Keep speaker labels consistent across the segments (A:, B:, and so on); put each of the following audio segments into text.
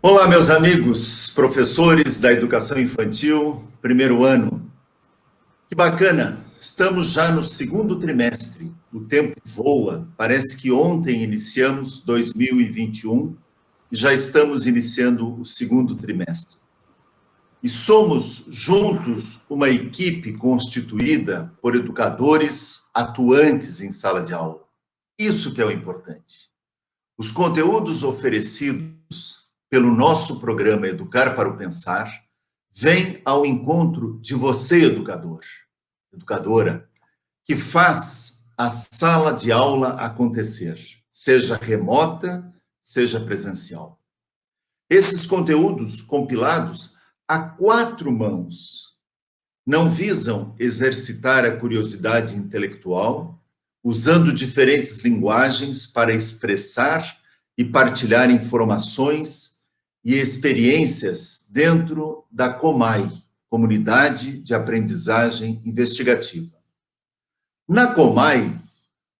A: Olá, meus amigos, professores da educação infantil, primeiro ano. Que bacana, estamos já no segundo trimestre, o tempo voa, parece que ontem iniciamos 2021 e já estamos iniciando o segundo trimestre. E somos juntos uma equipe constituída por educadores atuantes em sala de aula. Isso que é o importante. Os conteúdos oferecidos pelo nosso programa Educar para o Pensar vêm ao encontro de você, educador, educadora, que faz a sala de aula acontecer, seja remota, seja presencial. Esses conteúdos compilados a quatro mãos não visam exercitar a curiosidade intelectual, usando diferentes linguagens para expressar e partilhar informações e experiências dentro da COMAI, Comunidade de Aprendizagem Investigativa. Na COMAI,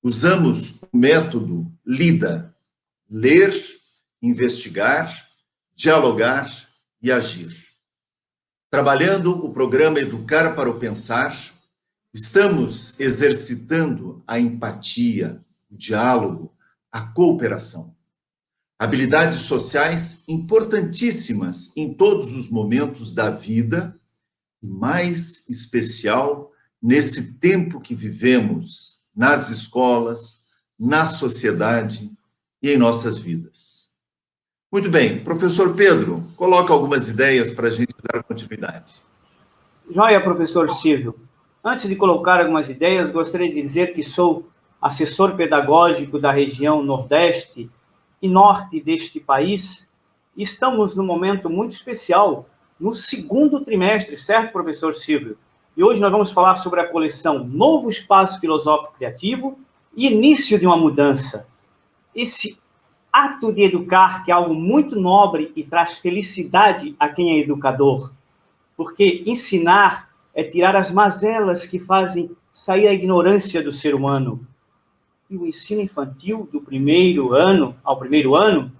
A: usamos o método LIDA, ler, investigar, dialogar e agir. Trabalhando o programa Educar para o Pensar, estamos exercitando a empatia, o diálogo, a cooperação. Habilidades sociais importantíssimas em todos os momentos da vida, e mais especial nesse tempo que vivemos nas escolas, na sociedade e em nossas vidas. Muito bem, professor Pedro, coloca algumas ideias para a gente dar continuidade.
B: Joia, professor Silvio. Antes de colocar algumas ideias, gostaria de dizer que sou assessor pedagógico da região Nordeste e Norte deste país. Estamos num momento muito especial, no segundo trimestre, certo, professor Silvio? E hoje nós vamos falar sobre a coleção Novo Espaço Filosófico Criativo e Início de uma Mudança. Esse ato de educar, que é algo muito nobre e traz felicidade a quem é educador, porque ensinar é tirar as mazelas que fazem sair a ignorância do ser humano. E o ensino infantil, do primeiro ano ao primeiro ano,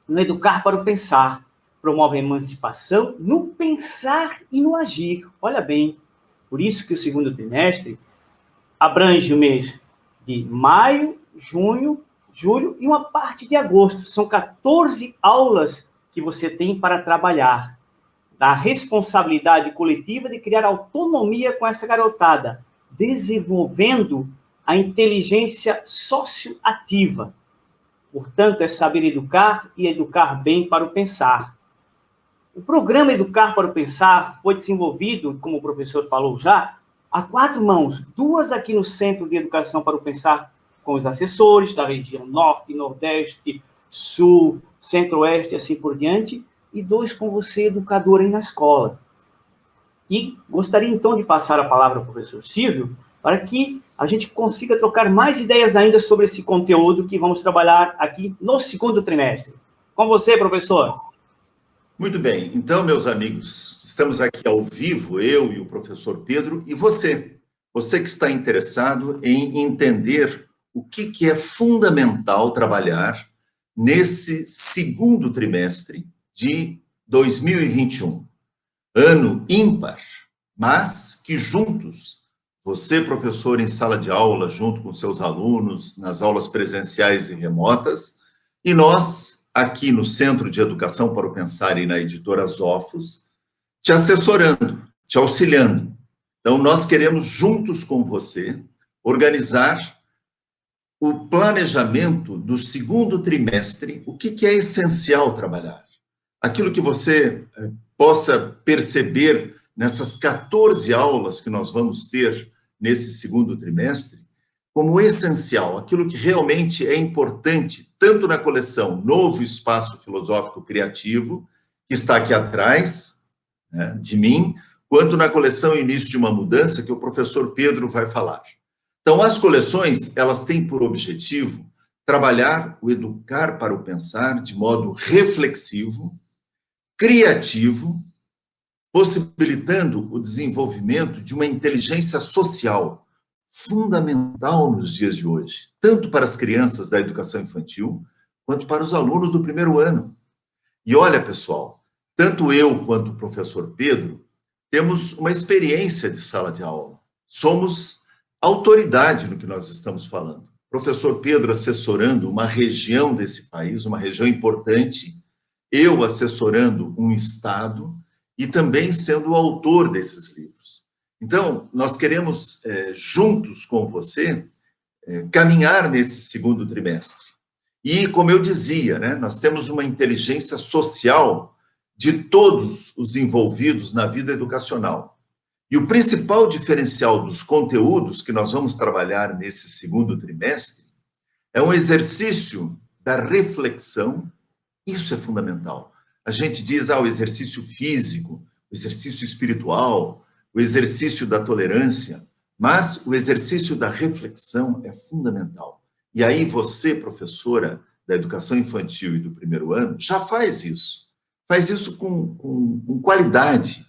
B: no Educar para o Pensar, promove a emancipação no pensar e no agir. Olha bem, por isso que o segundo trimestre abrange o mês de maio, junho, julho e uma parte de agosto. São 14 aulas que você tem para trabalhar. Da responsabilidade coletiva de criar autonomia com essa garotada, desenvolvendo a inteligência socioativa. Portanto, é saber educar e educar bem para o pensar. O programa Educar para o Pensar foi desenvolvido, como o professor falou já, a quatro mãos, duas aqui no Centro de Educação para o Pensar, com os assessores da região Norte, Nordeste, Sul, Centro-Oeste e assim por diante, e dois com você, educador, aí na escola. E gostaria, então, de passar a palavra ao professor Silvio, para que a gente consiga trocar mais ideias ainda sobre esse conteúdo que vamos trabalhar aqui no segundo trimestre. Com você, professor.
A: Muito bem. Então, meus amigos, estamos aqui ao vivo, eu e o professor Pedro, e você que está interessado em entender o que é fundamental trabalhar nesse segundo trimestre de 2021. Ano ímpar, mas que juntos, você, professor, em sala de aula, junto com seus alunos, nas aulas presenciais e remotas, e nós, aqui no Centro de Educação para o Pensar e na editora Zofos, te assessorando, te auxiliando. Então, nós queremos, juntos com você, organizar o planejamento do segundo trimestre, o que é essencial trabalhar. Aquilo que você possa perceber nessas 14 aulas que nós vamos ter nesse segundo trimestre, como essencial, aquilo que realmente é importante, tanto na coleção Novo Espaço Filosófico Criativo, que está aqui atrás, né, de mim, quanto na coleção Início de uma Mudança, que o professor Pedro vai falar. Então, as coleções, elas têm por objetivo trabalhar o educar para o pensar de modo reflexivo, criativo, possibilitando o desenvolvimento de uma inteligência social fundamental nos dias de hoje, tanto para as crianças da educação infantil, quanto para os alunos do primeiro ano. E olha, pessoal, tanto eu quanto o professor Pedro temos uma experiência de sala de aula. Somos autoridade no que nós estamos falando. Professor Pedro assessorando uma região desse país, uma região importante, eu assessorando um estado e também sendo o autor desses livros. Então, nós queremos, juntos com você, caminhar nesse segundo trimestre. E, como eu dizia, né, nós temos uma inteligência social de todos os envolvidos na vida educacional. E o principal diferencial dos conteúdos que nós vamos trabalhar nesse segundo trimestre é um exercício da reflexão. Isso é fundamental. A gente diz, o exercício físico, o exercício espiritual, o exercício da tolerância, mas o exercício da reflexão é fundamental. E aí você, professora da educação infantil e do primeiro ano, já faz isso. Faz isso com qualidade.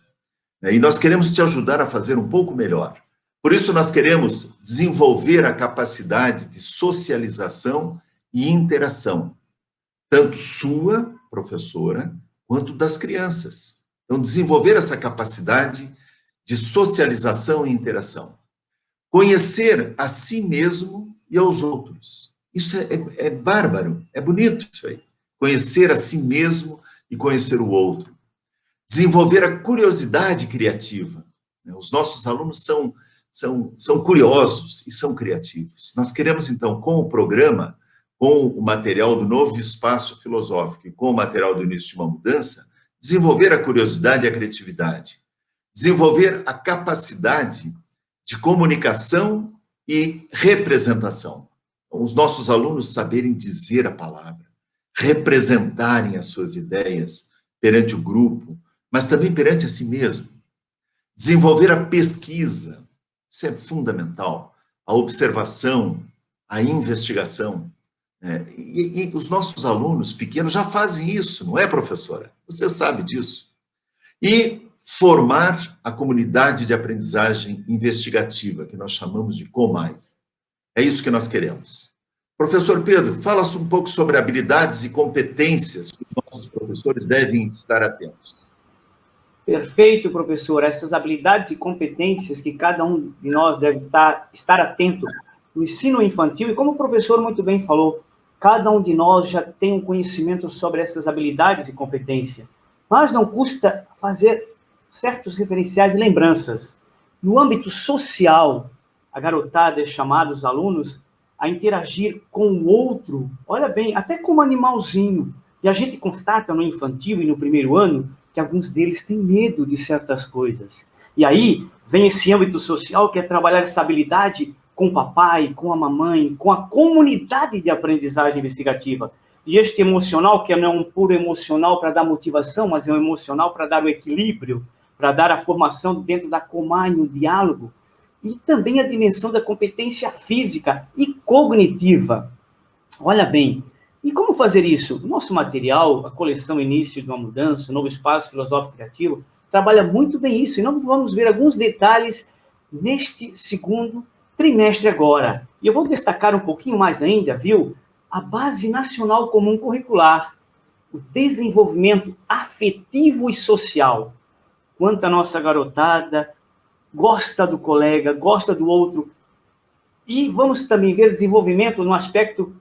A: E nós queremos te ajudar a fazer um pouco melhor. Por isso, nós queremos desenvolver a capacidade de socialização e interação, tanto sua, professora, quanto das crianças. Então, desenvolver essa capacidade de socialização e interação. Conhecer a si mesmo e aos outros. Isso é bárbaro, é bonito isso aí. Conhecer a si mesmo e conhecer o outro. Desenvolver a curiosidade criativa. Os nossos alunos são curiosos e são criativos. Nós queremos, então, com o programa, com o material do Novo Espaço Filosófico e com o material do Início de uma Mudança, desenvolver a curiosidade e a criatividade. Desenvolver a capacidade de comunicação e representação. Os nossos alunos saberem dizer a palavra, representarem as suas ideias perante o grupo, mas também perante a si mesmo. Desenvolver a pesquisa, isso é fundamental, a observação, a investigação. E os nossos alunos pequenos já fazem isso, não é, professora? Você sabe disso. E formar a comunidade de aprendizagem investigativa, que nós chamamos de COMAI. É isso que nós queremos. Professor Pedro, fala um pouco sobre habilidades e competências que os nossos professores devem estar atentos.
B: Perfeito, professor. Essas habilidades e competências que cada um de nós deve estar atento no ensino infantil, e como o professor muito bem falou, cada um de nós já tem um conhecimento sobre essas habilidades e competências, mas não custa fazer certos referenciais e lembranças. No âmbito social, a garotada é chamada, os alunos, a interagir com o outro, olha bem, até como animalzinho. E a gente constata no infantil e no primeiro ano que alguns deles têm medo de certas coisas. E aí vem esse âmbito social que é trabalhar essa habilidade com o papai, com a mamãe, com a comunidade de aprendizagem investigativa. E este emocional, que não é um puro emocional para dar motivação, mas é um emocional para dar o equilíbrio, para dar a formação dentro da COMAI, no diálogo, e também a dimensão da competência física e cognitiva. Olha bem, e como fazer isso? O nosso material, a coleção Início de uma Mudança, o Novo Espaço Filosófico Criativo, trabalha muito bem isso, e nós vamos ver alguns detalhes neste segundo trimestre agora. E eu vou destacar um pouquinho mais ainda, viu? A Base Nacional Comum Curricular, o desenvolvimento afetivo e social. Quanta nossa garotada gosta do colega, gosta do outro. E vamos também ver desenvolvimento no aspecto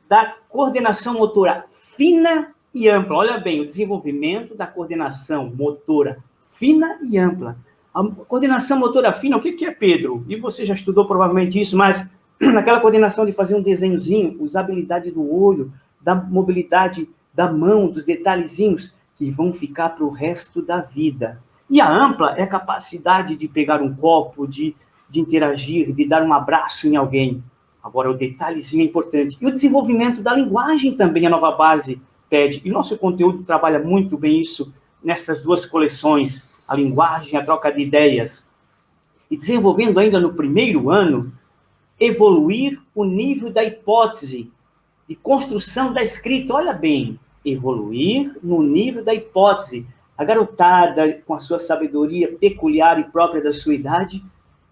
B: da coordenação motora fina e ampla. Olha bem, o desenvolvimento da coordenação motora fina e ampla. A coordenação motora fina, o que é, Pedro? E você já estudou provavelmente isso, mas naquela coordenação de fazer um desenhozinho, usar a habilidade do olho, da mobilidade da mão, dos detalhezinhos que vão ficar para o resto da vida. E a ampla é a capacidade de pegar um copo, de interagir, de dar um abraço em alguém. Agora, o detalhezinho é importante. E o desenvolvimento da linguagem também, a nova base pede. E nosso conteúdo trabalha muito bem isso nessas duas coleções, a linguagem, a troca de ideias. E desenvolvendo ainda no primeiro ano, evoluir o nível da hipótese, de construção da escrita. Olha bem, evoluir no nível da hipótese. A garotada, com a sua sabedoria peculiar e própria da sua idade,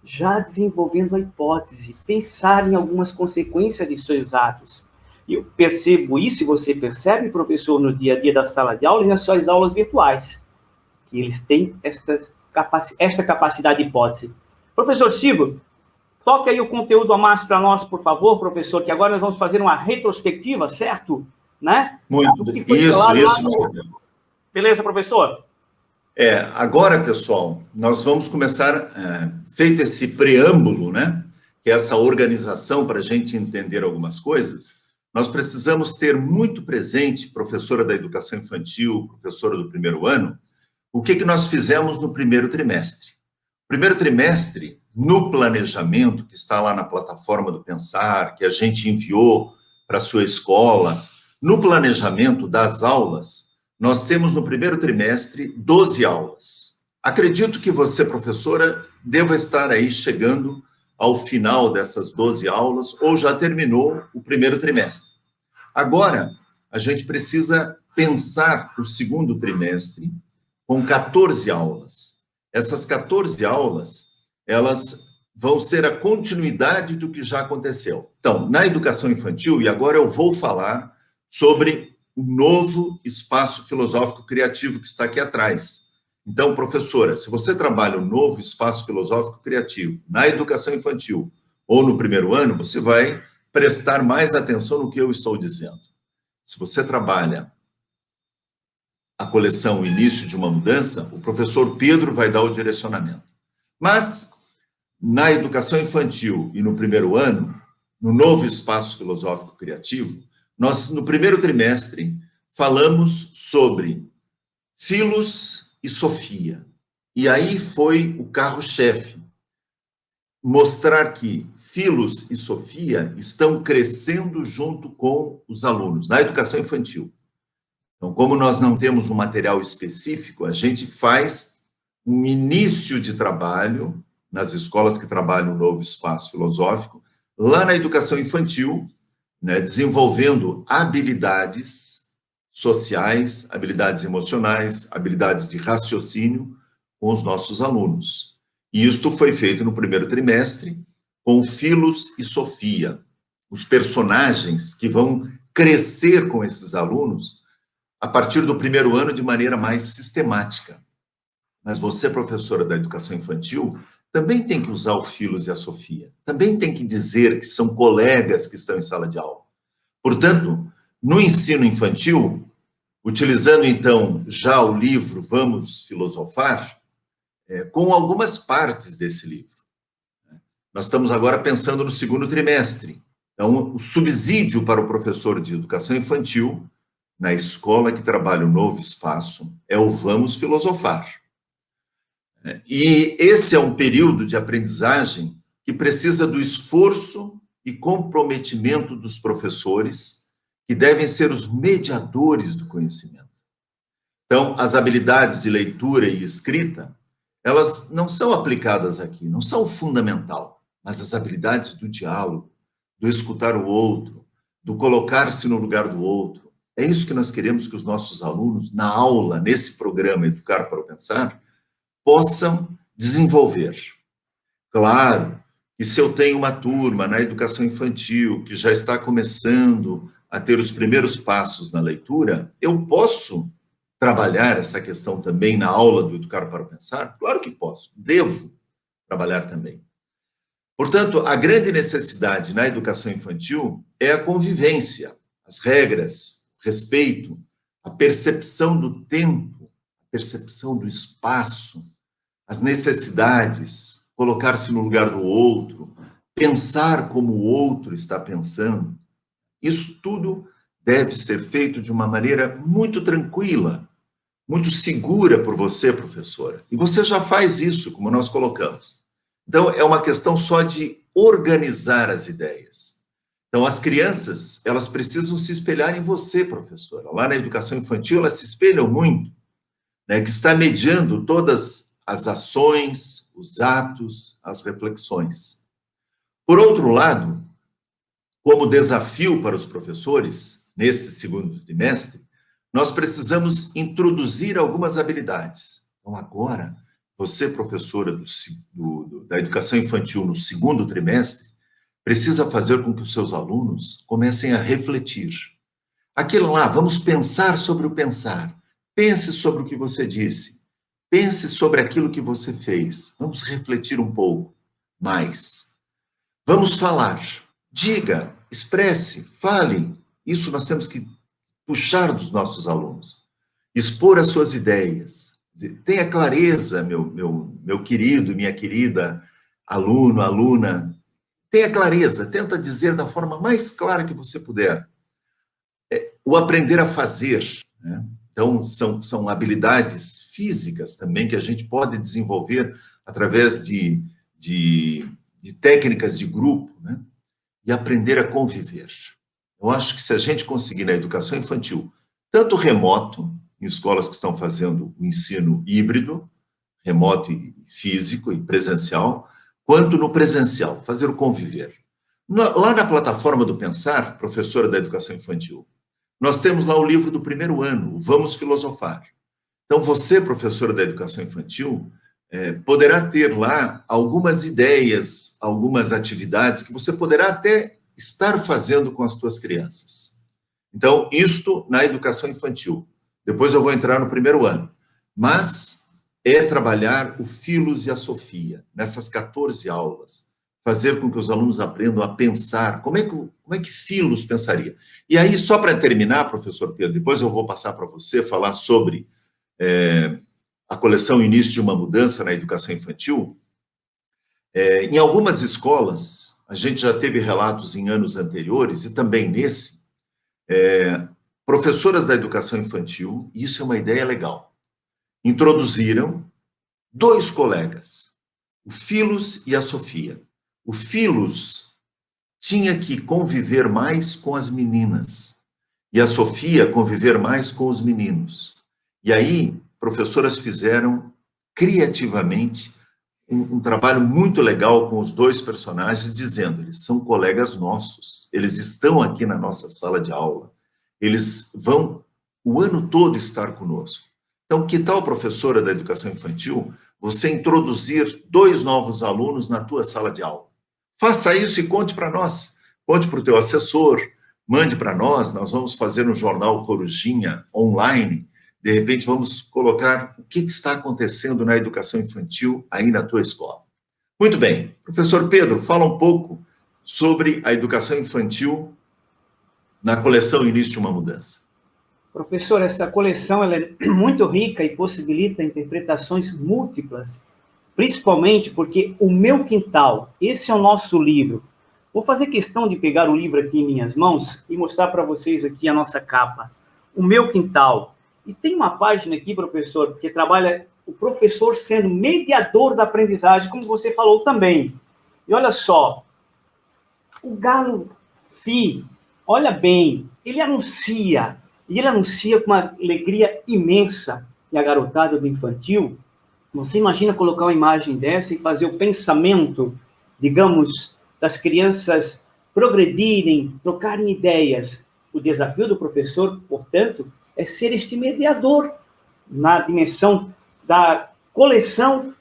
B: já desenvolvendo a hipótese, pensar em algumas consequências de seus atos. Eu percebo isso, e você percebe, professor, no dia a dia da sala de aula e nas suas aulas virtuais, que eles têm esta capacidade de hipótese. Professor Silvio, toque aí o conteúdo a mais para nós, por favor, professor, que agora nós vamos fazer uma retrospectiva, certo? Né?
A: Muito.
B: Do que foi
A: Isso.
B: lá no... Beleza, professor?
A: Agora, pessoal, nós vamos começar, feito esse preâmbulo, né? Que é essa organização para a gente entender algumas coisas, nós precisamos ter muito presente, professora da educação infantil, professora do primeiro ano, o que nós fizemos no primeiro trimestre. Primeiro trimestre, no planejamento, que está lá na plataforma do Pensar, que a gente enviou para a sua escola, no planejamento das aulas, nós temos no primeiro trimestre 12 aulas. Acredito que você, professora, deva estar aí chegando ao final dessas 12 aulas ou já terminou o primeiro trimestre. Agora, a gente precisa pensar o segundo trimestre com 14 aulas. Essas 14 aulas, elas vão ser a continuidade do que já aconteceu. Então, na educação infantil, e agora eu vou falar sobre o novo espaço filosófico criativo que está aqui atrás. Então, professora, se você trabalha o novo espaço filosófico criativo na educação infantil ou no primeiro ano, você vai prestar mais atenção no que eu estou dizendo. Se você trabalha a coleção Início de uma Mudança, o professor Pedro vai dar o direcionamento. Mas, na educação infantil e no primeiro ano, no novo espaço filosófico criativo, nós, no primeiro trimestre, falamos sobre Filos e Sofia. E aí foi o carro-chefe. Mostrar que Filos e Sofia estão crescendo junto com os alunos, na educação infantil. Então, como nós não temos um material específico, a gente faz um início de trabalho nas escolas que trabalham o novo espaço filosófico, lá na educação infantil, né, desenvolvendo habilidades sociais, habilidades emocionais, habilidades de raciocínio com os nossos alunos. E isto foi feito no primeiro trimestre, com Filos e Sofia, os personagens que vão crescer com esses alunos a partir do primeiro ano de maneira mais sistemática. Mas você, professora da educação infantil, também tem que usar o Filos e a Sofia. Também tem que dizer que são colegas que estão em sala de aula. Portanto, no ensino infantil, utilizando então já o livro Vamos Filosofar, com algumas partes desse livro. Nós estamos agora pensando no segundo trimestre. Então, o subsídio para o professor de educação infantil na escola que trabalha o novo espaço é o Vamos Filosofar. E esse é um período de aprendizagem que precisa do esforço e comprometimento dos professores, que devem ser os mediadores do conhecimento. Então, as habilidades de leitura e escrita, elas não são aplicadas aqui, não são fundamental, mas as habilidades do diálogo, do escutar o outro, do colocar-se no lugar do outro, é isso que nós queremos que os nossos alunos, na aula, nesse programa Educar para o Pensar, possam desenvolver. Claro que se eu tenho uma turma na educação infantil que já está começando a ter os primeiros passos na leitura, eu posso trabalhar essa questão também na aula do Educar para o Pensar? Claro que posso, devo trabalhar também. Portanto, a grande necessidade na educação infantil é a convivência, as regras, respeito, a percepção do tempo, a percepção do espaço, as necessidades, colocar-se no lugar do outro, pensar como o outro está pensando. Isso tudo deve ser feito de uma maneira muito tranquila, muito segura por você, professora. E você já faz isso, como nós colocamos. Então, é uma questão só de organizar as ideias. Então, as crianças, elas precisam se espelhar em você, professora. Lá na educação infantil, elas se espelham muito, né, que está mediando todas as ações, os atos, as reflexões. Por outro lado, como desafio para os professores, nesse segundo trimestre, nós precisamos introduzir algumas habilidades. Então, agora, você, professora da educação infantil no segundo trimestre, precisa fazer com que os seus alunos comecem a refletir. Aquilo lá, vamos pensar sobre o pensar. Pense sobre o que você disse. Pense sobre aquilo que você fez. Vamos refletir um pouco mais. Vamos falar. Diga, expresse, fale. Isso nós temos que puxar dos nossos alunos. Expor as suas ideias. Tenha clareza, meu querido, minha querida, aluno, aluna. Tenha clareza. Tenta dizer da forma mais clara que você puder. O aprender a fazer, né? Então, são habilidades físicas também que a gente pode desenvolver através de técnicas de grupo, né? E aprender a conviver. Eu acho que se a gente conseguir na educação infantil, tanto remoto, em escolas que estão fazendo o ensino híbrido, remoto e físico e presencial, quanto no presencial, fazer o conviver. Lá na plataforma do Pensar, professora da educação infantil, nós temos lá o livro do primeiro ano, Vamos Filosofar. Então, você, professora da educação infantil, poderá ter lá algumas ideias, algumas atividades que você poderá até estar fazendo com as suas crianças. Então, isto na educação infantil. Depois eu vou entrar no primeiro ano. Mas é trabalhar o Filos e a Sofia, nessas 14 aulas. Fazer com que os alunos aprendam a pensar. Como é que Filos pensaria? E aí, só para terminar, professor Pedro, depois eu vou passar para você falar sobre a coleção Início de uma Mudança na Educação Infantil. Em algumas escolas, a gente já teve relatos em anos anteriores, e também nesse, professoras da educação infantil, e isso é uma ideia legal, introduziram 2 colegas, o Filos e a Sofia. O Filos tinha que conviver mais com as meninas e a Sofia conviver mais com os meninos. E aí, professoras fizeram criativamente um trabalho muito legal com os 2 personagens, dizendo, eles são colegas nossos, eles estão aqui na nossa sala de aula, eles vão o ano todo estar conosco. Então, que tal, professora da educação infantil, você introduzir 2 novos alunos na tua sala de aula? Faça isso e conte para nós. Conte para o teu assessor, mande para nós vamos fazer um jornal Corujinha online. De repente, vamos colocar o que está acontecendo na educação infantil aí na tua escola. Muito bem. Professor Pedro, fala um pouco sobre a educação infantil na coleção Início de uma Mudança.
B: Professor, essa coleção ela é muito rica e possibilita interpretações múltiplas, principalmente porque O Meu Quintal, esse é o nosso livro. Vou fazer questão de pegar o livro aqui em minhas mãos e mostrar para vocês aqui a nossa capa. O Meu Quintal. E tem uma página aqui, professor, que trabalha o professor sendo mediador da aprendizagem, como você falou também. E olha só, o Galo Fi, olha bem, ele anuncia com uma alegria imensa. E a garotada do infantil, você imagina colocar uma imagem dessa e fazer o pensamento, digamos, das crianças progredirem, trocarem ideias. O desafio do professor, portanto, é ser este mediador na dimensão da coleção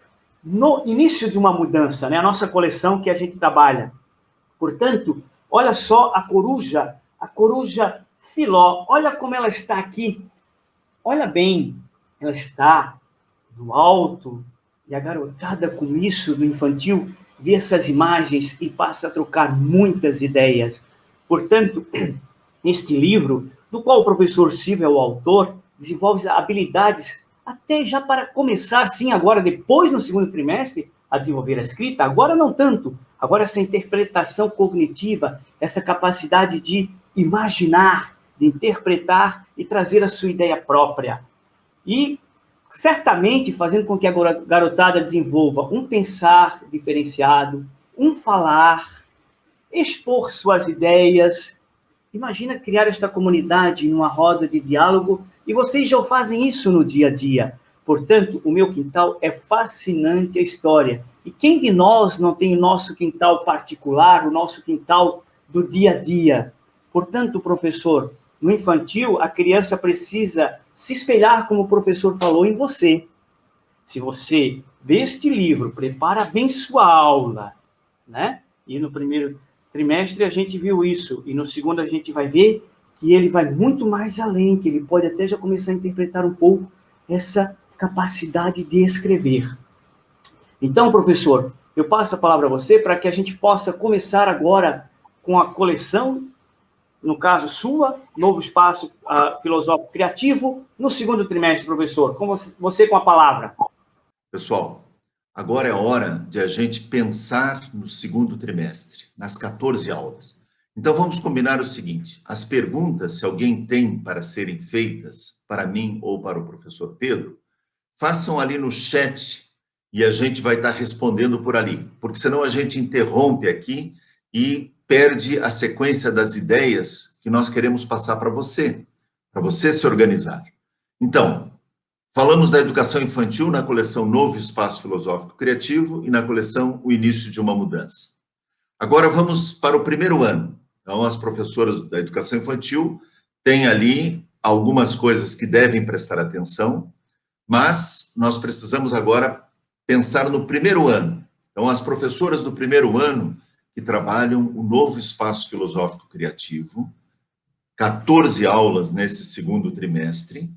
B: no início de uma mudança, né? A nossa coleção que a gente trabalha. Portanto, olha só a coruja Filó, olha como ela está aqui. Olha bem, ela está no alto, e a garotada com isso do infantil vê essas imagens e passa a trocar muitas ideias. Portanto, este livro, do qual o professor Silvio é o autor, desenvolve habilidades até já para começar, sim, agora, depois no segundo trimestre, a desenvolver a escrita, agora não tanto, agora essa interpretação cognitiva, essa capacidade de imaginar, de interpretar e trazer a sua ideia própria. E, certamente, fazendo com que a garotada desenvolva um pensar diferenciado, um falar, expor suas ideias. Imagina criar esta comunidade numa roda de diálogo e vocês já fazem isso no dia a dia. Portanto, O Meu Quintal é fascinante a história. E quem de nós não tem o nosso quintal particular, o nosso quintal do dia a dia? Portanto, professor, no infantil, a criança precisa se espelhar, como o professor falou, em você. Se você vê este livro, prepara bem sua aula, né? E no primeiro trimestre a gente viu isso, e no segundo a gente vai ver que ele vai muito mais além, que ele pode até já começar a interpretar um pouco essa capacidade de escrever. Então, professor, eu passo a palavra a você para que a gente possa começar agora com a coleção, no caso sua, Novo Espaço Filosófico Criativo, no segundo trimestre, professor. Com você com a palavra.
A: Pessoal, agora é hora de a gente pensar no segundo trimestre, nas 14 aulas. Então, vamos combinar o seguinte: as perguntas, se alguém tem para serem feitas, para mim ou para o professor Pedro, façam ali no chat e a gente vai estar respondendo por ali, porque senão a gente interrompe aqui e perde a sequência das ideias que nós queremos passar para você se organizar. Então, falamos da educação infantil na coleção Novo Espaço Filosófico Criativo e na coleção O Início de uma Mudança. Agora vamos para o primeiro ano. Então, as professoras da educação infantil têm ali algumas coisas que devem prestar atenção, mas nós precisamos agora pensar no primeiro ano. Então, as professoras do primeiro ano que trabalham o Novo Espaço Filosófico Criativo, 14 aulas nesse segundo trimestre,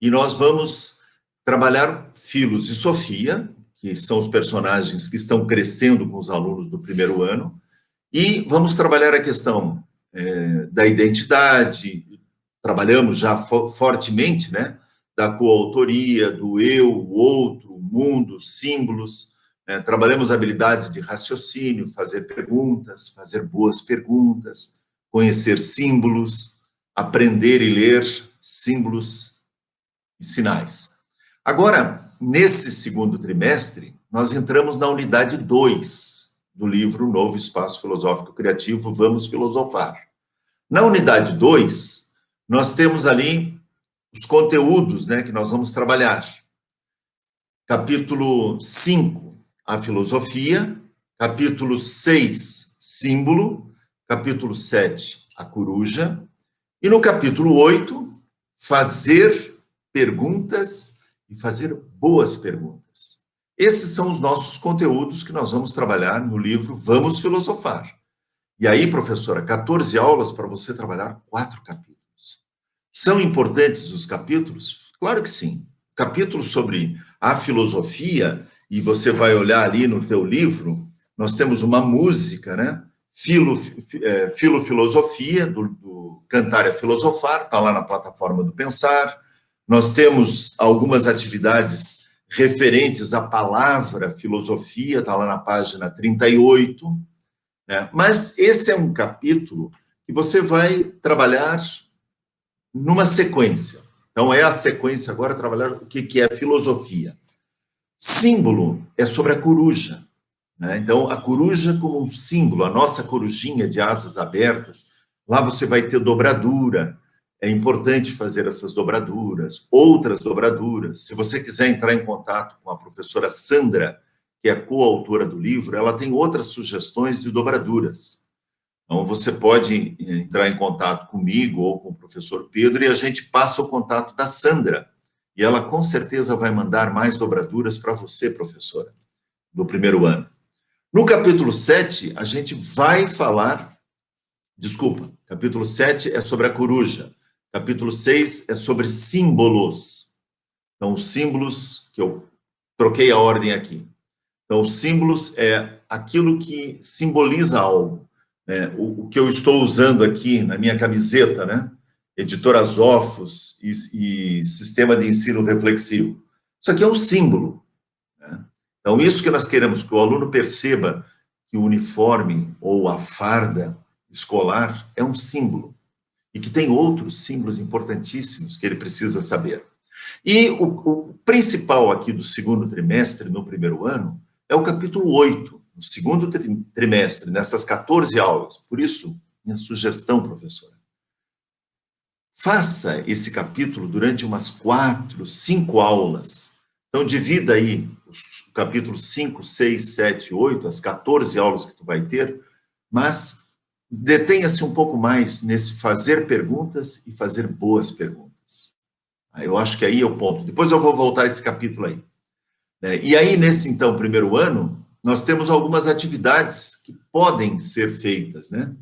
A: e nós vamos trabalhar Filos e Sofia, que são os personagens que estão crescendo com os alunos do primeiro ano, e vamos trabalhar a questão da identidade, trabalhamos já fortemente, né, da coautoria, do eu, o outro, o mundo, símbolos, trabalhamos habilidades de raciocínio, fazer perguntas, fazer boas perguntas, conhecer símbolos, aprender e ler símbolos e sinais. Agora, nesse segundo trimestre, nós entramos na unidade 2 do livro Novo Espaço Filosófico Criativo, Vamos Filosofar. Na unidade 2, nós temos ali os conteúdos, né, que nós vamos trabalhar. Capítulo 5, a filosofia. Capítulo 6, símbolo. Capítulo 7, a coruja. E no capítulo 8, fazer perguntas e fazer boas perguntas. Esses são os nossos conteúdos que nós vamos trabalhar no livro Vamos Filosofar. E aí, professora, 14 aulas para você trabalhar 4 capítulos. São importantes os capítulos? Claro que sim. Capítulo sobre a filosofia, e você vai olhar ali no teu livro, nós temos uma música, né? Filosofia, do Cantar é Filosofar, está lá na plataforma do Pensar. Nós temos algumas atividades referentes à palavra filosofia, está lá na página 38. Né? Mas esse é um capítulo que você vai trabalhar numa sequência. Então, é a sequência agora, trabalhar o que é filosofia. Símbolo é sobre a coruja. Né? Então, a coruja como um símbolo, a nossa corujinha de asas abertas, lá você vai ter dobradura. É importante fazer essas dobraduras, outras dobraduras. Se você quiser entrar em contato com a professora Sandra, que é a coautora do livro, ela tem outras sugestões de dobraduras. Então, você pode entrar em contato comigo ou com o professor Pedro e a gente passa o contato da Sandra. E ela, com certeza, vai mandar mais dobraduras para você, professora, do primeiro ano. No capítulo 7, a gente vai falar... Desculpa, capítulo 7 é sobre a coruja. Capítulo 6 é sobre símbolos. Então, os símbolos, que eu troquei a ordem aqui. Então, os símbolos é aquilo que simboliza algo. O que eu estou usando aqui na minha camiseta, né? Editora Zofos e Sistema de Ensino Reflexivo. Isso aqui é um símbolo. Né? Então, isso que nós queremos, que o aluno perceba que o uniforme ou a farda escolar é um símbolo. E que tem outros símbolos importantíssimos que ele precisa saber. E o principal aqui do segundo trimestre, no primeiro ano, é o capítulo 8, no segundo trimestre, nessas 14 aulas. Por isso, minha sugestão, professora, faça esse capítulo durante umas 4, 5 aulas. Então, divida aí os capítulos 5, 6, 7, 8, as 14 aulas que tu vai ter, mas detenha-se um pouco mais nesse fazer perguntas e fazer boas perguntas. Eu acho que aí é o ponto. Depois eu vou voltar a esse capítulo aí. E aí, nesse, então, primeiro ano, nós temos algumas atividades que podem ser feitas, né?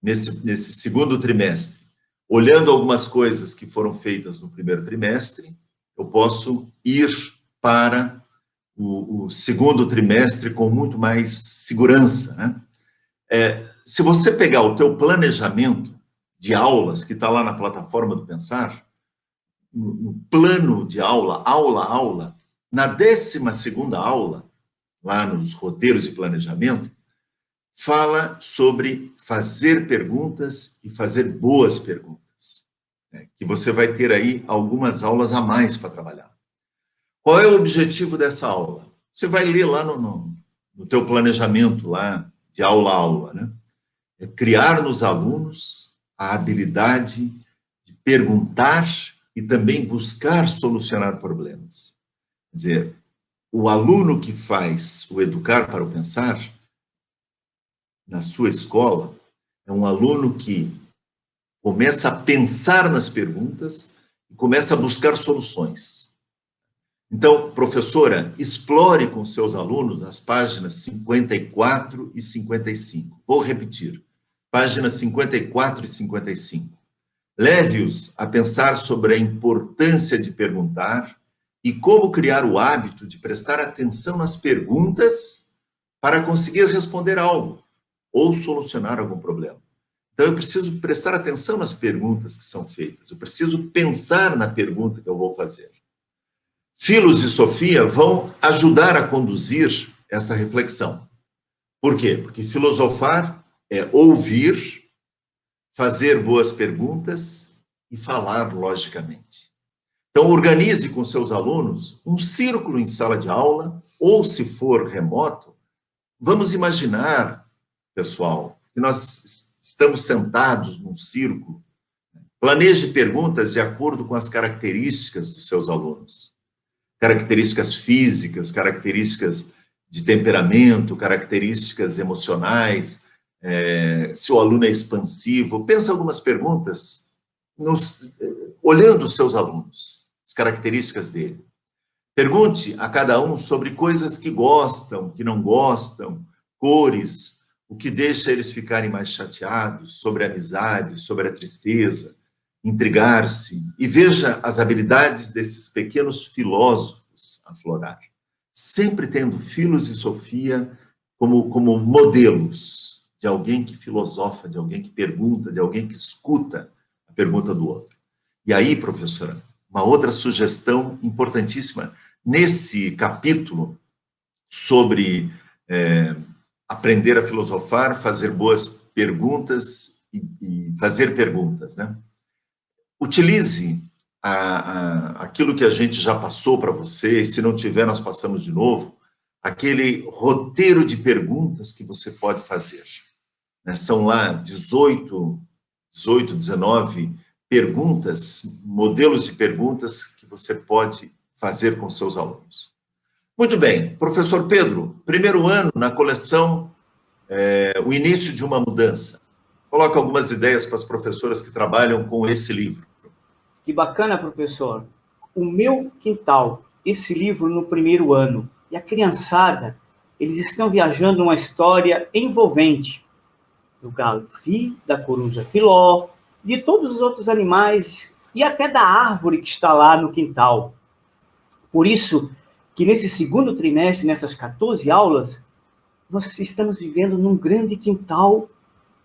A: Nesse segundo trimestre. Olhando algumas coisas que foram feitas no primeiro trimestre, eu posso ir para o segundo trimestre com muito mais segurança, né? Se você pegar o teu planejamento de aulas, que está lá na plataforma do Pensar, no plano de aula, na 12ª aula, lá nos roteiros de planejamento, fala sobre fazer perguntas e fazer boas perguntas, né? Que você vai ter aí algumas aulas a mais para trabalhar. Qual é o objetivo dessa aula? Você vai ler lá no teu planejamento lá de aula a aula, né? É criar nos alunos a habilidade de perguntar e também buscar solucionar problemas. Quer dizer, o aluno que faz o Educar para o Pensar, na sua escola, é um aluno que começa a pensar nas perguntas e começa a buscar soluções. Então, professora, explore com seus alunos as páginas 54 e 55. Vou repetir. Páginas 54 e 55. Leve-os a pensar sobre a importância de perguntar e como criar o hábito de prestar atenção nas perguntas para conseguir responder algo ou solucionar algum problema. Então, eu preciso prestar atenção nas perguntas que são feitas. Eu preciso pensar na pergunta que eu vou fazer. Filos e Sofia vão ajudar a conduzir essa reflexão. Por quê? Porque filosofar é ouvir, fazer boas perguntas e falar logicamente. Então, organize com seus alunos um círculo em sala de aula, ou se for remoto, vamos imaginar, pessoal, que nós estamos sentados num círculo. Planeje perguntas de acordo com as características dos seus alunos. Características físicas, características de temperamento, características emocionais, se o aluno é expansivo. Pensa algumas perguntas olhando os seus alunos, as características dele. Pergunte a cada um sobre coisas que gostam, que não gostam, cores, o que deixa eles ficarem mais chateados, sobre a amizade, sobre a tristeza, intrigar-se, e veja as habilidades desses pequenos filósofos aflorar, sempre tendo Filos e Sofia como modelos de alguém que filosofa, de alguém que pergunta, de alguém que escuta a pergunta do outro. E aí, professora, uma outra sugestão importantíssima nesse capítulo sobre aprender a filosofar, fazer boas perguntas e fazer perguntas, né? Utilize aquilo que a gente já passou para você, e se não tiver, nós passamos de novo, aquele roteiro de perguntas que você pode fazer, né? São lá 18, 19 perguntas, modelos de perguntas que você pode fazer com seus alunos. Muito bem, professor Pedro, primeiro ano na coleção O Início de uma Mudança. Coloca algumas ideias para as professoras que trabalham com esse livro.
B: Que bacana, professor. O Meu Quintal, esse livro no primeiro ano. E a criançada, eles estão viajando uma história envolvente do galo Fi, da coruja Filó, de todos os outros animais e até da árvore que está lá no quintal. Por isso que nesse segundo trimestre, nessas 14 aulas, nós estamos vivendo num grande quintal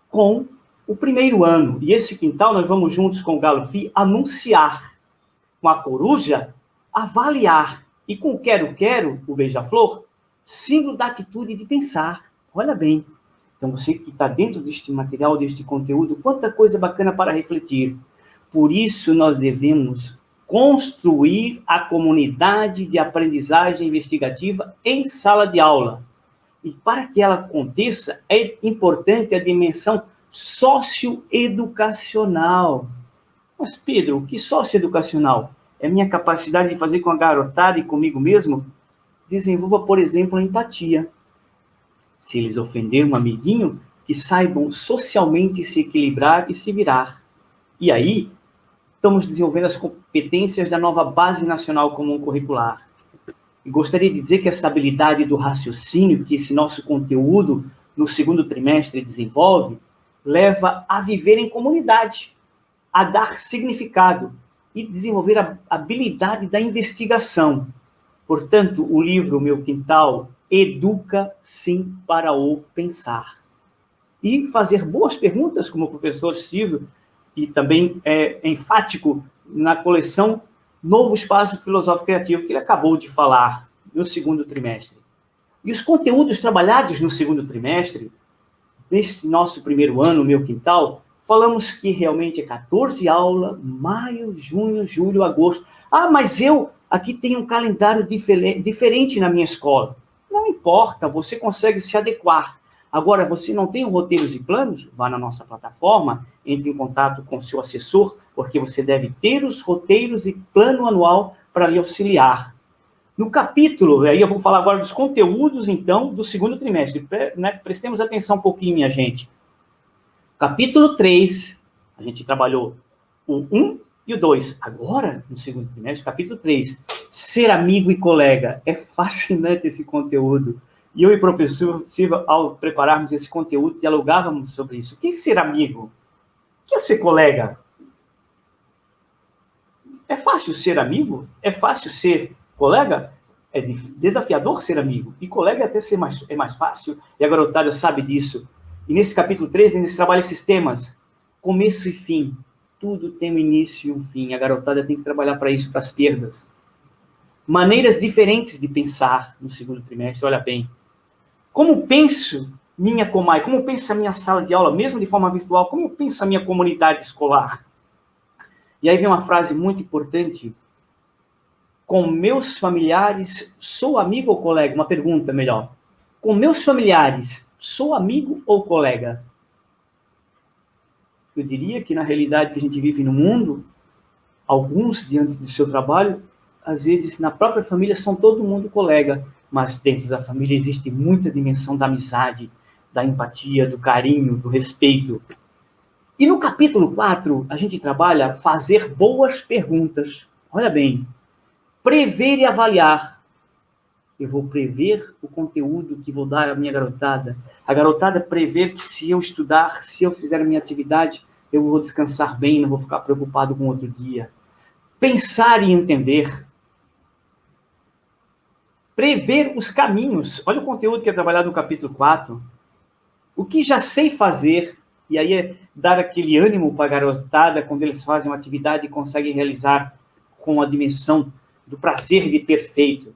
B: com o primeiro ano. E esse quintal nós vamos juntos com o galo Fi anunciar, com a coruja avaliar, e com o quero-quero, o beija-flor, símbolo da atitude de pensar. Olha bem, então você que está dentro deste material, deste conteúdo, quanta coisa bacana para refletir. Por isso nós devemos construir a comunidade de aprendizagem investigativa em sala de aula. E para que ela aconteça, é importante a dimensão socioeducacional. Mas, Pedro, o que socioeducacional? É minha capacidade de fazer com a garotada e comigo mesmo? Desenvolva, por exemplo, a empatia. Se eles ofenderam um amiguinho, que saibam socialmente se equilibrar e se virar. E aí, estamos desenvolvendo as competências da nova Base Nacional Comum Curricular. E gostaria de dizer que essa habilidade do raciocínio que esse nosso conteúdo no segundo trimestre desenvolve, leva a viver em comunidade, a dar significado e desenvolver a habilidade da investigação. Portanto, o livro Meu Quintal educa, sim, para o pensar. E fazer boas perguntas, como o professor Silvio, e também é enfático na coleção Novo Espaço Filosófico Criativo, que ele acabou de falar no segundo trimestre. E os conteúdos trabalhados no segundo trimestre, deste nosso primeiro ano, Meu Quintal, falamos que realmente é 14 aulas, maio, junho, julho, agosto. Ah, mas eu aqui tenho um calendário diferente na minha escola. Não importa, você consegue se adequar. Agora, você não tem roteiros e planos? Vá na nossa plataforma, entre em contato com o seu assessor, porque você deve ter os roteiros e plano anual para lhe auxiliar. No capítulo, aí eu vou falar agora dos conteúdos, então, do segundo trimestre. Prestemos atenção um pouquinho, minha gente. Capítulo 3, a gente trabalhou o 1 e o 2. Agora, no segundo trimestre, capítulo 3, ser amigo e colega. É fascinante esse conteúdo. E eu e o professor Silva, ao prepararmos esse conteúdo, dialogávamos sobre isso. O que é ser amigo? O que é ser colega? É fácil ser amigo? É fácil ser colega? É desafiador ser amigo. E colega até é mais fácil. E a garotada sabe disso. E nesse capítulo 3, eles trabalham esses temas. Começo e fim. Tudo tem um início e um fim. A garotada tem que trabalhar para isso, para as perdas. Maneiras diferentes de pensar no segundo trimestre. Olha bem. Como penso minha Comai? Como penso a minha sala de aula, mesmo de forma virtual? Como eu penso a minha comunidade escolar? E aí vem uma frase muito importante. Com meus familiares, sou amigo ou colega? Uma pergunta melhor. Com meus familiares, sou amigo ou colega? Eu diria que na realidade que a gente vive no mundo, alguns, diante do seu trabalho, às vezes na própria família são todo mundo colega, mas dentro da família existe muita dimensão da amizade, da empatia, do carinho, do respeito. E no capítulo 4, a gente trabalha fazer boas perguntas. Olha bem, prever e avaliar. Eu vou prever o conteúdo que vou dar à minha garotada. A garotada prever que se eu estudar, se eu fizer a minha atividade, eu vou descansar bem, não vou ficar preocupado com outro dia. Pensar e entender. Prever os caminhos. Olha o conteúdo que é trabalhado no capítulo 4. O que já sei fazer, e aí é dar aquele ânimo para a garotada quando eles fazem uma atividade e conseguem realizar com a dimensão do prazer de ter feito.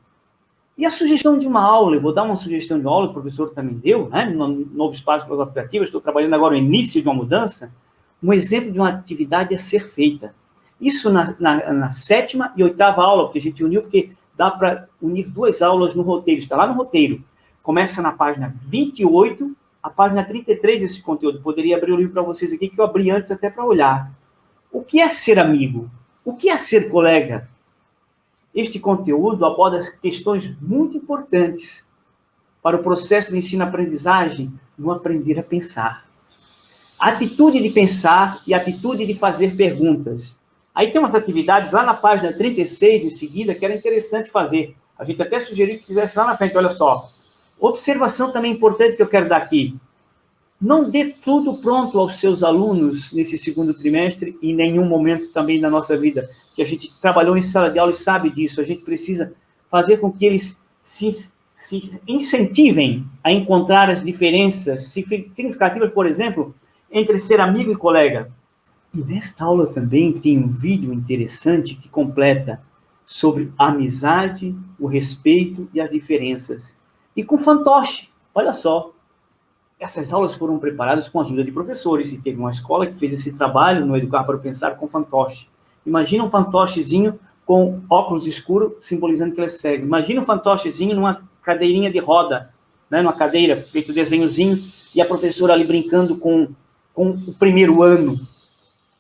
B: E a sugestão de uma aula, eu vou dar uma sugestão de uma aula que o professor também deu, né? No Novo Espaço Filosófico Criativo, eu estou trabalhando agora no início de uma mudança, um exemplo de uma atividade a ser feita. Isso na 7ª e 8ª aula, porque a gente uniu, porque dá para unir 2 aulas no roteiro, está lá no roteiro. Começa na página 28, a página 33 esse conteúdo. Poderia abrir o livro para vocês aqui, que eu abri antes até para olhar. O que é ser amigo? O que é ser colega? Este conteúdo aborda questões muito importantes para o processo de ensino-aprendizagem no aprender a pensar. A atitude de pensar e a atitude de fazer perguntas. Aí tem umas atividades lá na página 36, em seguida, que era interessante fazer. A gente até sugeriu que fizesse lá na frente, olha só. Observação também importante que eu quero dar aqui. Não dê tudo pronto aos seus alunos nesse segundo trimestre e em nenhum momento também da nossa vida, que a gente trabalhou em sala de aula e sabe disso. A gente precisa fazer com que eles se incentivem a encontrar as diferenças significativas, por exemplo, entre ser amigo e colega. E nesta aula também tem um vídeo interessante que completa sobre a amizade, o respeito e as diferenças. E com fantoche, olha só. Essas aulas foram preparadas com a ajuda de professores, e teve uma escola que fez esse trabalho no Educar para o Pensar com fantoche. Imagina um fantochezinho com óculos escuros, simbolizando que ele é cego. Imagina um fantochezinho numa cadeirinha de roda, né, numa cadeira, feito desenhozinho, e a professora ali brincando com o primeiro ano.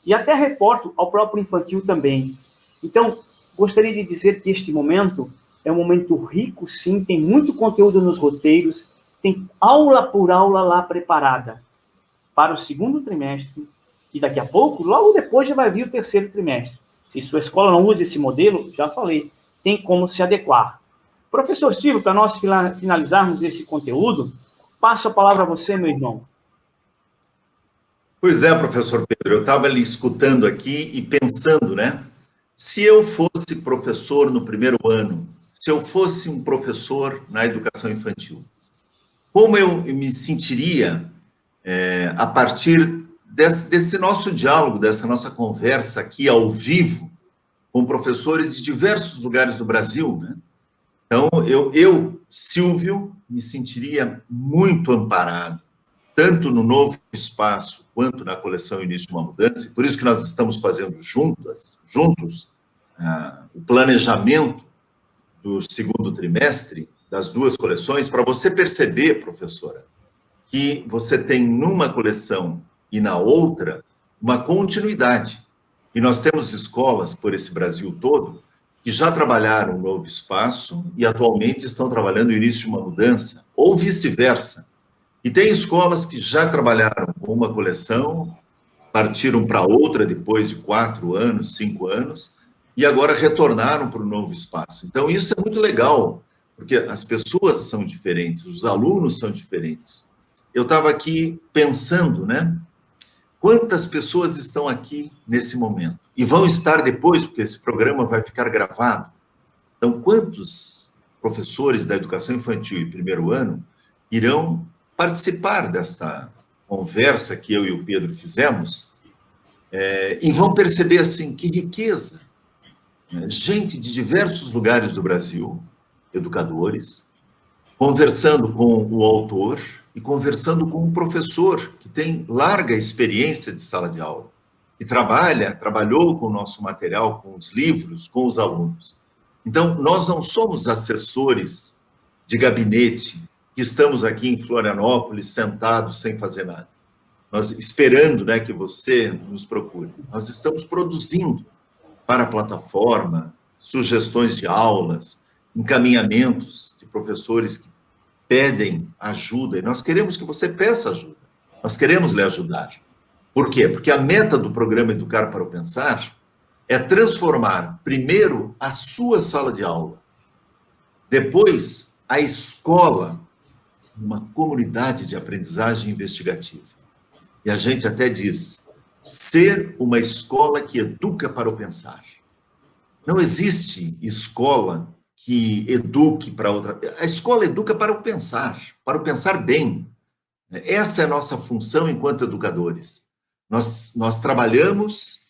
B: E até reporto ao próprio infantil também. Então, gostaria de dizer que este momento é um momento rico, sim, tem muito conteúdo nos roteiros, tem aula por aula lá preparada para o segundo trimestre, e daqui a pouco, logo depois, já vai vir o terceiro trimestre. Se sua escola não usa esse modelo, já falei, tem como se adequar. Professor Silvio, para nós finalizarmos esse conteúdo, passo a palavra a você, meu irmão.
A: Pois é, professor Pedro, eu estava ali escutando aqui e pensando, né? Se eu fosse professor no primeiro ano, se eu fosse um professor na educação infantil, como eu me sentiria a partir desse nosso diálogo, dessa nossa conversa aqui ao vivo, com professores de diversos lugares do Brasil, né? Então, eu, Silvio, me sentiria muito amparado, tanto no novo espaço quanto na coleção Início de uma Mudança, e por isso que nós estamos fazendo juntos, o planejamento do segundo trimestre das duas coleções, para você perceber, professora, que você tem numa coleção e na outra uma continuidade. E nós temos escolas por esse Brasil todo que já trabalharam o novo espaço e atualmente estão trabalhando o Início de uma Mudança, ou vice-versa. E tem escolas que já trabalharam com uma coleção, partiram para outra depois de 4 anos, 5 anos, e agora retornaram para o novo espaço. Então, isso é muito legal, porque as pessoas são diferentes, os alunos são diferentes. Eu estava aqui pensando, né? Quantas pessoas estão aqui nesse momento? E vão estar depois, porque esse programa vai ficar gravado. Então, quantos professores da educação infantil e primeiro ano irão participar desta conversa que eu e o Pedro fizemos e vão perceber, assim, que riqueza. Gente de diversos lugares do Brasil, educadores, conversando com o autor e conversando com um professor que tem larga experiência de sala de aula, que trabalhou com o nosso material, com os livros, com os alunos. Então, nós não somos assessores de gabinete que estamos aqui em Florianópolis sentados sem fazer nada. Nós esperando, né, que você nos procure. Nós estamos produzindo para a plataforma sugestões de aulas, encaminhamentos de professores que pedem ajuda, e nós queremos que você peça ajuda. Nós queremos lhe ajudar. Por quê? Porque a meta do programa Educar para o Pensar é transformar, primeiro, a sua sala de aula, depois, a escola, numa comunidade de aprendizagem investigativa. E a gente até diz, ser uma escola que educa para o pensar. Não existe escola que eduque para outra... A escola educa para o pensar bem. Essa é a nossa função enquanto educadores. Nós trabalhamos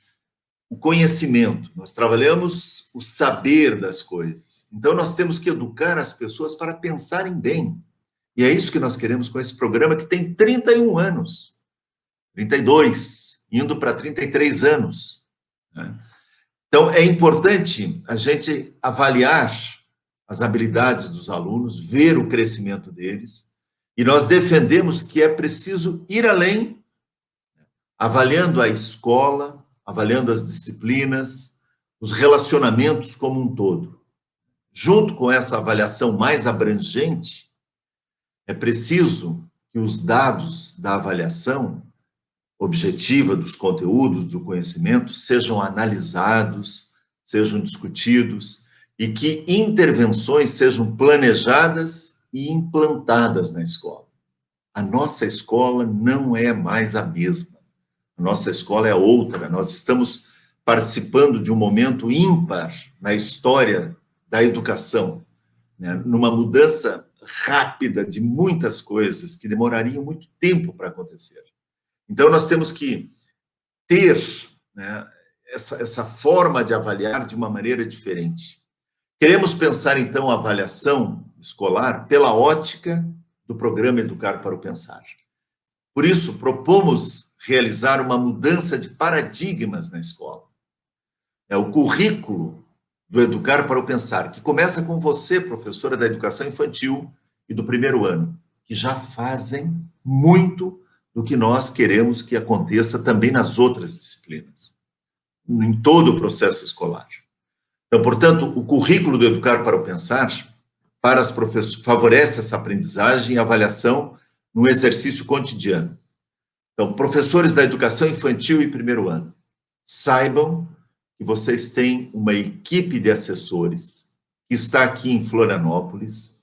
A: o conhecimento, nós trabalhamos o saber das coisas. Então, nós temos que educar as pessoas para pensarem bem. E é isso que nós queremos com esse programa, que tem 31 anos, 32, indo para 33 anos. Né? Então, é importante a gente avaliar as habilidades dos alunos, ver o crescimento deles, e nós defendemos que é preciso ir além, avaliando a escola, avaliando as disciplinas, os relacionamentos como um todo. Junto com essa avaliação mais abrangente, é preciso que os dados da avaliação objetiva dos conteúdos, do conhecimento, sejam analisados, sejam discutidos, e que intervenções sejam planejadas e implantadas na escola. A nossa escola não é mais a mesma. A nossa escola é outra. Nós estamos participando de um momento ímpar na história da educação, né? Numa mudança rápida de muitas coisas que demorariam muito tempo para acontecer. Então, nós temos que ter, né, essa forma de avaliar de uma maneira diferente. Queremos pensar, então, a avaliação escolar pela ótica do programa Educar para o Pensar. Por isso, propomos realizar uma mudança de paradigmas na escola. É o currículo do Educar para o Pensar, que começa com você, professora da educação infantil e do primeiro ano, que já fazem muito do que nós queremos que aconteça também nas outras disciplinas, em todo o processo escolar. Então, portanto, o currículo do Educar para o Pensar para as favorece essa aprendizagem e avaliação no exercício cotidiano. Então, professores da educação infantil e primeiro ano, saibam que vocês têm uma equipe de assessores que está aqui em Florianópolis,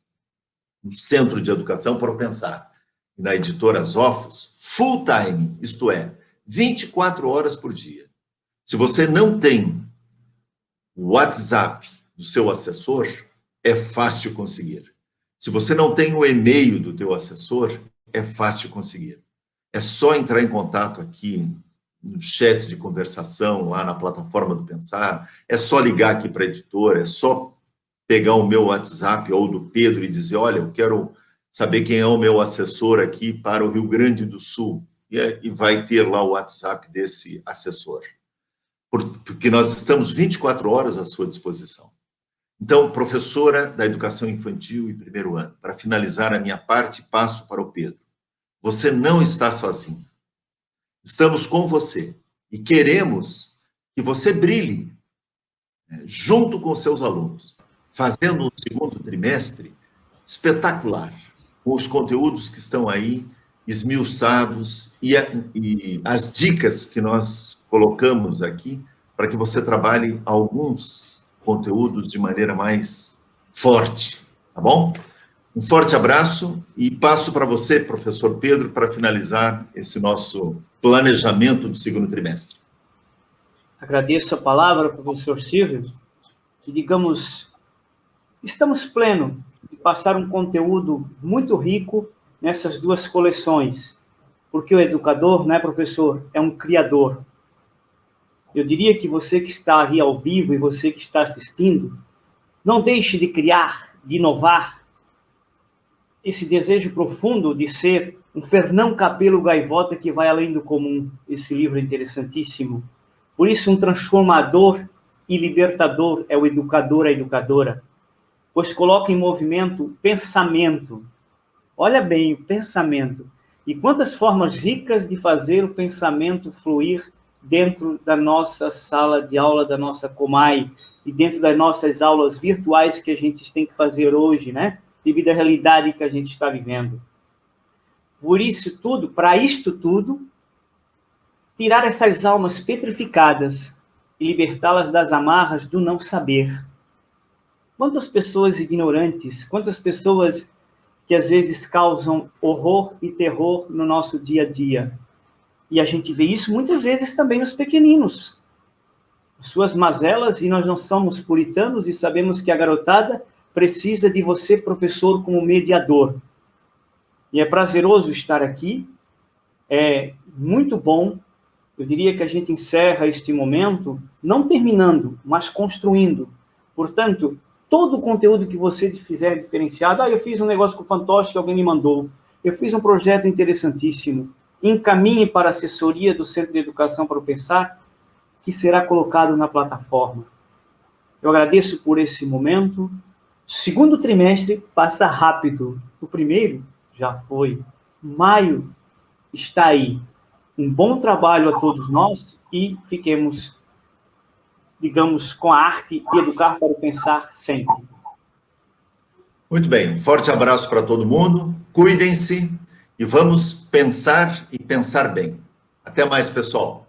A: no Centro de Educação para o Pensar, e na editora Zofos, full time, isto é, 24 horas por dia. Se você não tem o WhatsApp do seu assessor, é fácil conseguir. Se você não tem o e-mail do teu assessor, é fácil conseguir. É só entrar em contato aqui no chat de conversação, lá na plataforma do Pensar, é só ligar aqui para a editora, é só pegar o meu WhatsApp ou do Pedro e dizer, olha, eu quero saber quem é o meu assessor aqui para o Rio Grande do Sul. E vai ter lá o WhatsApp desse assessor. Porque nós estamos 24 horas à sua disposição. Então, professora da Educação Infantil e primeiro ano, para finalizar a minha parte, passo para o Pedro. Você não está sozinho. Estamos com você e queremos que você brilhe junto com seus alunos, fazendo um segundo trimestre espetacular, com os conteúdos que estão aí esmiuçados e as dicas que nós colocamos aqui para que você trabalhe alguns conteúdos de maneira mais forte, tá bom? Um forte abraço e passo para você, professor Pedro, para finalizar esse nosso planejamento do segundo trimestre.
B: Agradeço a palavra, professor Silvio, e digamos, estamos plenos de passar um conteúdo muito rico nessas duas coleções, porque o educador, né, professor, é um criador. Eu diria que você que está aí ao vivo e você que está assistindo, não deixe de criar, de inovar, esse desejo profundo de ser um Fernão Capelo Gaivota que vai além do comum. Esse livro é interessantíssimo. Por isso, um transformador e libertador é o educador, a educadora, pois coloca em movimento o pensamento. Olha bem, o pensamento. E quantas formas ricas de fazer o pensamento fluir dentro da nossa sala de aula, da nossa Comai, e dentro das nossas aulas virtuais que a gente tem que fazer hoje, né? Devido à realidade que a gente está vivendo. Por isso tudo, para isto tudo, tirar essas almas petrificadas e libertá-las das amarras do não saber. Quantas pessoas ignorantes, quantas pessoas que às vezes causam horror e terror no nosso dia a dia. E a gente vê isso muitas vezes também nos pequeninos. Suas mazelas, e nós não somos puritanos e sabemos que a garotada precisa de você, professor, como mediador. E é prazeroso estar aqui, é muito bom. Eu diria que a gente encerra este momento, não terminando, mas construindo. Portanto, todo o conteúdo que você fizer diferenciado, eu fiz um negócio com o fantoche que alguém me mandou, eu fiz um projeto interessantíssimo, encaminhe para a assessoria do Centro de Educação para o Pensar, que será colocado na plataforma. Eu agradeço por esse momento. Segundo trimestre passa rápido. O primeiro já foi. Maio está aí. Um bom trabalho a todos nós e fiquemos, digamos, com a arte de educar para o pensar sempre.
A: Muito bem. Forte abraço para todo mundo. Cuidem-se e vamos pensar e pensar bem. Até mais, pessoal.